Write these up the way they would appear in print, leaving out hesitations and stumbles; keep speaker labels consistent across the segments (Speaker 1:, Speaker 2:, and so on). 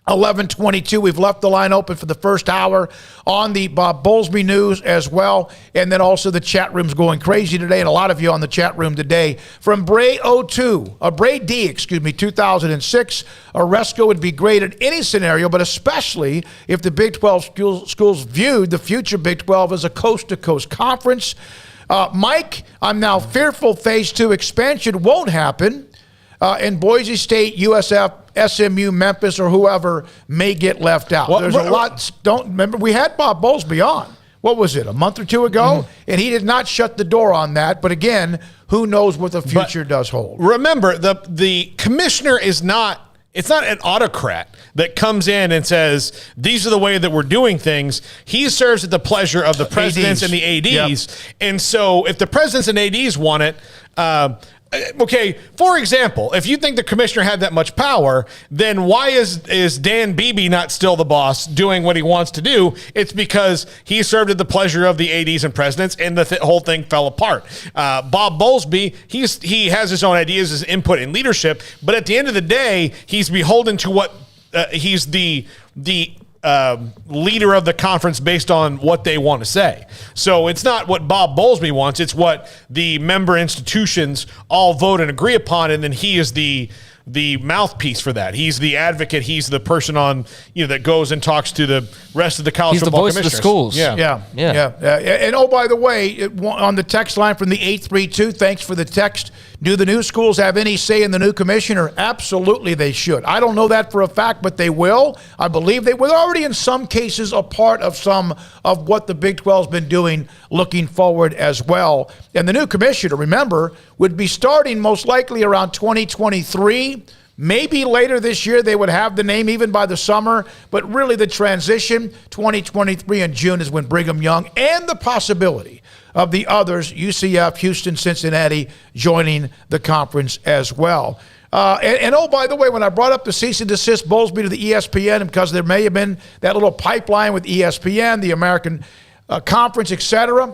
Speaker 1: 11:22. We've left the line open for the first hour on the Bowlsby News as well. And then also the chat room's going crazy today. And a lot of you on the chat room today. From Bray 2006, Oresco would be great in any scenario, but especially if the Big 12 schools viewed the future Big 12 as a coast-to-coast conference. Mike, I'm now fearful phase 2 expansion won't happen. And Boise State, USF, SMU, Memphis, or whoever may get left out. There's a lot. Don't remember, we had Bob Bowlsby on. What was it, a month or two ago? Mm-hmm. And he did not shut the door on that. But again, who knows what the future does hold.
Speaker 2: Remember, the commissioner is not, it's not an autocrat that comes in and says, these are the way that we're doing things. He serves at the pleasure of the presidents and the ADs. Yep. And so if the presidents and ADs want it, okay, for example, if you think the commissioner had that much power, then why is Dan Beebe not still the boss doing what he wants to do? It's because he served at the pleasure of the ADs and presidents, and the whole thing fell apart. Bob Bowlsby, he has his own ideas, his input in leadership, but at the end of the day, he's beholden to what he's the leader of the conference based on what they want to say. So it's not what Bob Bowlsby wants, it's what the member institutions all vote and agree upon, and then he is the mouthpiece for that. He's the advocate. He's the person on, that goes and talks to the rest of the college football commissioners.
Speaker 3: He's the voice of the schools.
Speaker 1: Yeah. And oh, by the way, on the text line from the 832, thanks for the text. Do the new schools have any say in the new commissioner? Absolutely, they should. I don't know that for a fact, but they will. I believe they were already in some cases a part of some of what the Big 12's been doing looking forward as well. And the new commissioner, remember, would be starting most likely around 2023. Maybe later this year they would have the name even by the summer, but really the transition, 2023 in June, is when Brigham Young and the possibility of the others, UCF, Houston, Cincinnati, joining the conference as well. And oh, by the way, when I brought up the cease and desist Bowlsby to the ESPN, because there may have been that little pipeline with ESPN, the American Conference, etc.,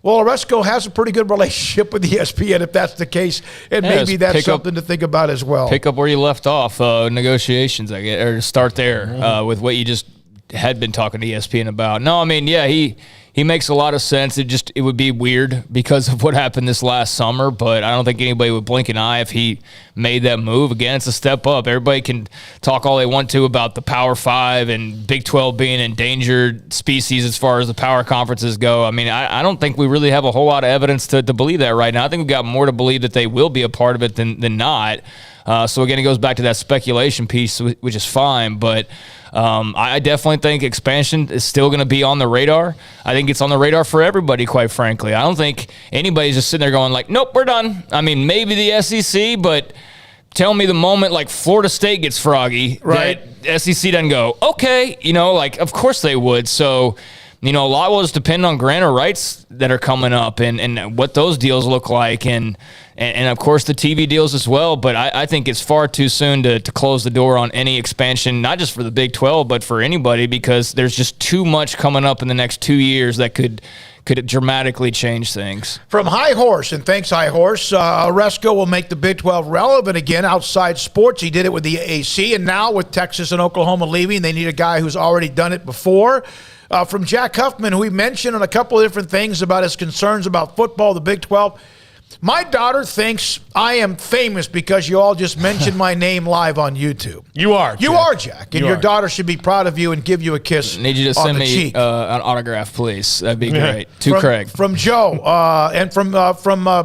Speaker 1: well, Oresco has a pretty good relationship with ESPN if that's the case, and maybe that's something to think about as well.
Speaker 3: Pick up where you left off, negotiations, I guess, or start there with what you just had been talking to ESPN about. No, I mean, yeah, he makes a lot of sense. It would be weird because of what happened this last summer, but I don't think anybody would blink an eye if he made that move. Again, it's a step up. Everybody can talk all they want to about the Power 5 and Big 12 being endangered species as far as the power conferences go. I mean, I don't think we really have a whole lot of evidence to believe that right now. I think we've got more to believe that they will be a part of it than not. So again, it goes back to that speculation piece, which is fine, but I definitely think expansion is still going to be on the radar. I think it's on the radar for everybody, quite frankly. I don't think anybody's just sitting there going like, nope, we're done. I mean, maybe the SEC, but tell me the moment like Florida State gets froggy, right? That SEC doesn't go, okay, of course they would. So, a lot will just depend on grantor rights that are coming up and what those deals look like and of course the TV deals as well. But I think it's far too soon to close the door on any expansion, not just for the Big 12, but for anybody, because there's just too much coming up in the next 2 years that could dramatically change things.
Speaker 1: From High Horse, and thanks, High Horse, Oresco will make the Big 12 relevant again outside sports. He did it with the AAC, and now with Texas and Oklahoma leaving, they need a guy who's already done it before. From Jack Huffman, who we mentioned on a couple of different things about his concerns about football, the Big 12. My daughter thinks I am famous because you all just mentioned my name live on YouTube.
Speaker 2: You are, Jack.
Speaker 1: You are, Jack. And your daughter should be proud of you and give you a kiss on the cheek.
Speaker 3: Need you to send me an autograph, please. That'd be great. To Craig.
Speaker 1: From Joe and from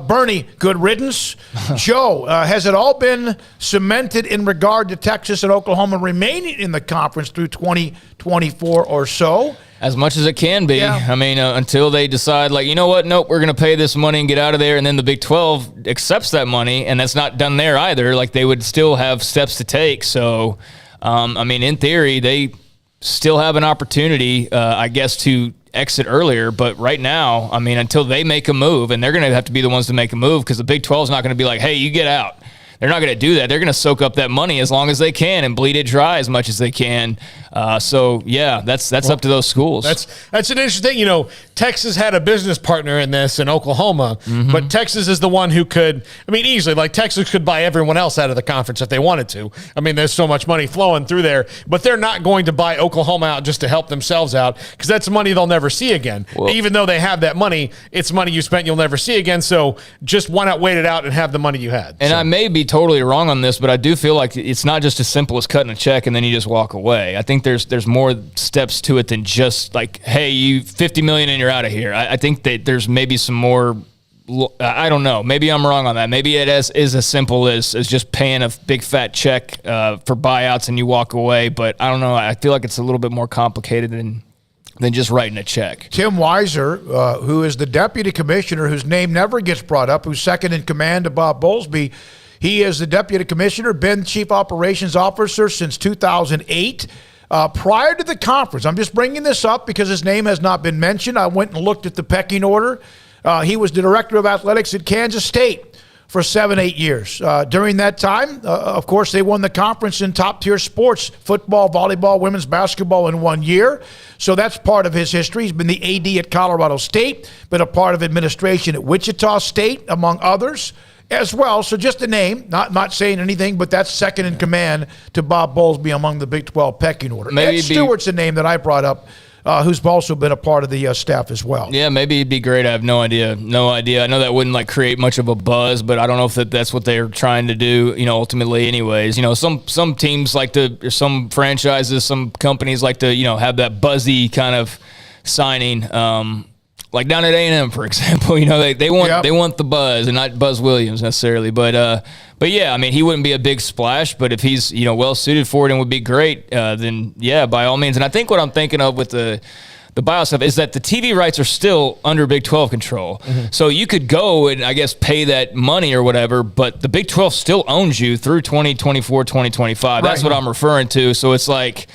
Speaker 1: Bernie, good riddance. Joe, has it all been cemented in regard to Texas and Oklahoma remaining in the conference through 2024 or so?
Speaker 3: As much as it can be. Yeah. I mean, until they decide, like, you know what, nope, we're going to pay this money and get out of there, and then the Big 12 accepts that money, and that's not done there either. Like, they would still have steps to take. So, I mean, in theory, they still have an opportunity, I guess, to exit earlier. But right now, I mean, until they make a move, and they're going to have to be the ones to make a move because the Big 12 is not going to be like, hey, you get out. they're not going to do that. They're going to soak up that money as long as they can and bleed it dry as much as they can. So yeah, that's up to those schools.
Speaker 2: That's an interesting thing. Texas had a business partner in this in Oklahoma, but Texas is the one who could, easily, like Texas could buy everyone else out of the conference if they wanted to. There's so much money flowing through there, but they're not going to buy Oklahoma out just to help themselves out, because that's money they'll never see again. Well, even though they have that money, it's money you spent you'll never see again. So just why not wait it out and have the money you had?
Speaker 3: And I may be totally wrong on this, but I do feel like it's not just as simple as cutting a check and then you just walk away. I think there's more steps to it than just like, hey, you $50 million and you're out of here. I think that there's maybe some more. I don't know. Maybe I'm wrong on that. Maybe it is as simple as just paying a big fat check for buyouts and you walk away. But I don't know. I feel like it's a little bit more complicated than just writing a check.
Speaker 1: Tim Weiser, who is the deputy commissioner, whose name never gets brought up, who's second in command to Bob Bowlsby. He is the deputy commissioner, been chief operations officer since 2008. Prior to the conference, I'm just bringing this up because his name has not been mentioned. I went and looked at the pecking order. He was the director of athletics at Kansas State for 7-8 years. During that time, of course, they won the conference in top-tier sports, football, volleyball, women's basketball in 1 year. So that's part of his history. He's been the AD at Colorado State, been a part of administration at Wichita State, among others, as well. So just a name, not saying anything, but that's second in command to Bob Bowlsby among the Big 12 pecking order. Ed Stewart's a name that I brought up, who's also been a part of the staff as well.
Speaker 3: Yeah, maybe it'd be great. I have no idea. I know that wouldn't create much of a buzz, but I don't know if that's what they're trying to do, ultimately anyways. Some teams some franchises, some companies like to, have that buzzy kind of signing, like down at A&M, for example. They want the buzz and not Buzz Williams necessarily, but yeah, he wouldn't be a big splash, but if he's well suited for it and would be great, then yeah, by all means. And I think what I'm thinking of with the buyout stuff is that the TV rights are still under Big 12 control. So you could go and I guess pay that money or whatever, but the Big 12 still owns you through 2024, 2025. That's what I'm referring to. So it's like,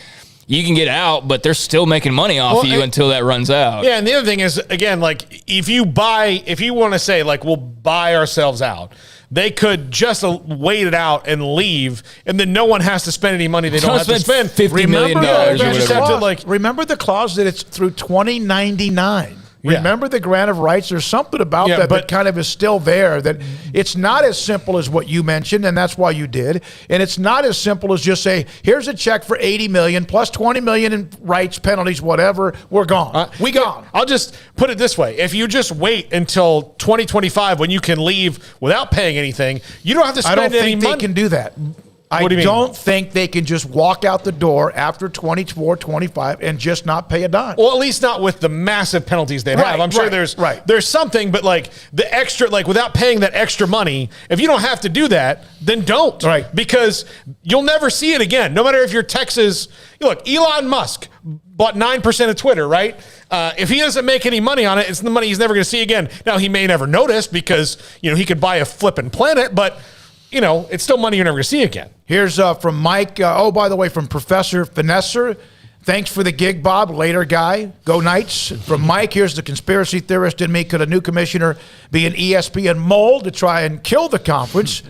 Speaker 3: you can get out, but they're still making money off of you until that runs out.
Speaker 2: Yeah, and the other thing is, again, if you want to say, we'll buy ourselves out, they could just wait it out and leave, and then no one has to spend any money they don't have to spend.
Speaker 3: $50 million or whatever.
Speaker 1: Remember the clause that it's through 2099. Remember the grant of rights? There's something about that kind of is still there, that it's not as simple as what you mentioned, and that's why you did. And it's not as simple as just say, here's a check for $80 million plus $20 million in rights, penalties, whatever. We're gone. We gone.
Speaker 2: I'll just put it this way. If you just wait until 2025 when you can leave without paying anything, you don't have to spend any money.
Speaker 1: I don't think they can do that. I don't think they can just walk out the door after 24, 25 and just not pay a dime.
Speaker 2: Well, at least not with the massive penalties they have. I'm sure there's something, but the extra, without paying that extra money, if you don't have to do that, then don't.
Speaker 1: Right.
Speaker 2: Because you'll never see it again. No matter if you're Texas. Look, Elon Musk bought 9% of Twitter, right? If he doesn't make any money on it, it's the money he's never going to see again. Now, he may never notice because, he could buy a flipping planet, but it's still money you're never going to see again.
Speaker 1: Here's from Mike. By the way, from Professor Finesser. Thanks for the gig, Bob. Later, guy. Go Knights. From Mike, here's the conspiracy theorist in me. Could a new commissioner be an ESPN mole to try and kill the conference?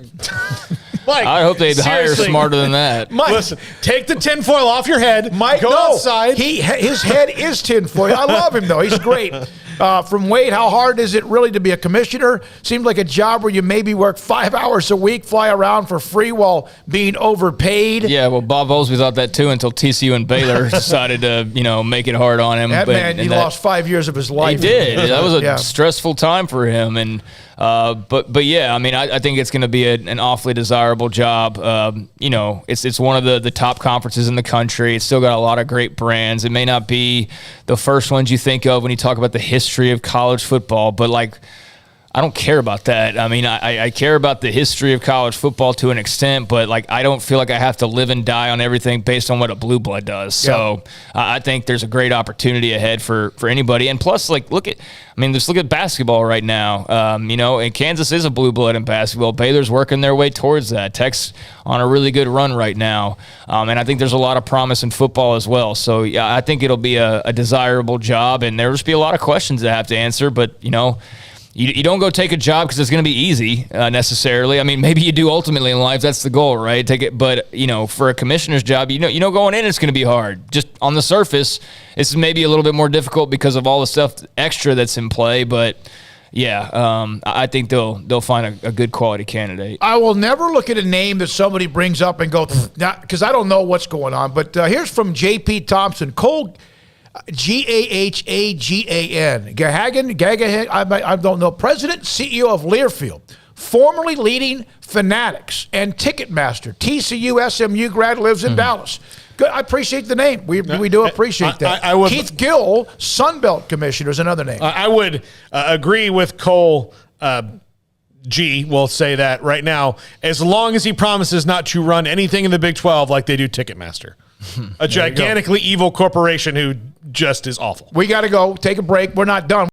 Speaker 2: Mike,
Speaker 3: I hope they'd hire smarter than that.
Speaker 2: Mike, listen, take the tinfoil off your head.
Speaker 1: Mike,
Speaker 2: go outside.
Speaker 1: His head is tinfoil. I love him, though. He's great. From Wade, how hard is it really to be a commissioner? Seems like a job where you maybe work 5 hours a week, fly around for free while being overpaid.
Speaker 3: Yeah, well, Bob Bowlsby thought that too until TCU and Baylor decided to, make it hard on him.
Speaker 1: He lost 5 years of his life.
Speaker 3: He did. That was a stressful time for him. And but yeah, I think it's going to be an awfully desirable job. It's one of the top conferences in the country. It's still got a lot of great brands. It may not be the first ones you think of when you talk about the history of college football, but I don't care about that. I care about the history of college football to an extent, but I don't feel like I have to live and die on everything based on what a blue blood does. So I think there's a great opportunity ahead for anybody. And plus, just look at basketball right now. And Kansas is a blue blood in basketball. Baylor's working their way towards that. Tech's on a really good run right now. And I think there's a lot of promise in football as well. So yeah, I think it'll be a desirable job, and there'll just be a lot of questions that have to answer. But you don't go take a job because it's going to be easy necessarily. I mean, maybe you do ultimately in life. That's the goal, right? Take it, but for a commissioner's job, going in, it's going to be hard. Just on the surface, it's maybe a little bit more difficult because of all the stuff extra that's in play. But yeah, I think they'll find a good quality candidate.
Speaker 1: I will never look at a name that somebody brings up and go, because I don't know what's going on. But here's from J.P. Thompson, Cole. Gahagan, I don't know. President, CEO of Learfield, formerly leading Fanatics and Ticketmaster. TCU, SMU grad, lives in Dallas. Good. I appreciate the name. We do appreciate that. Keith Gill, Sunbelt Commissioner, is another name.
Speaker 2: I would agree with Cole. G will say that right now, as long as he promises not to run anything in the Big 12 like they do Ticketmaster. A gigantically evil corporation who just is awful.
Speaker 1: We got to go take a break. We're not done.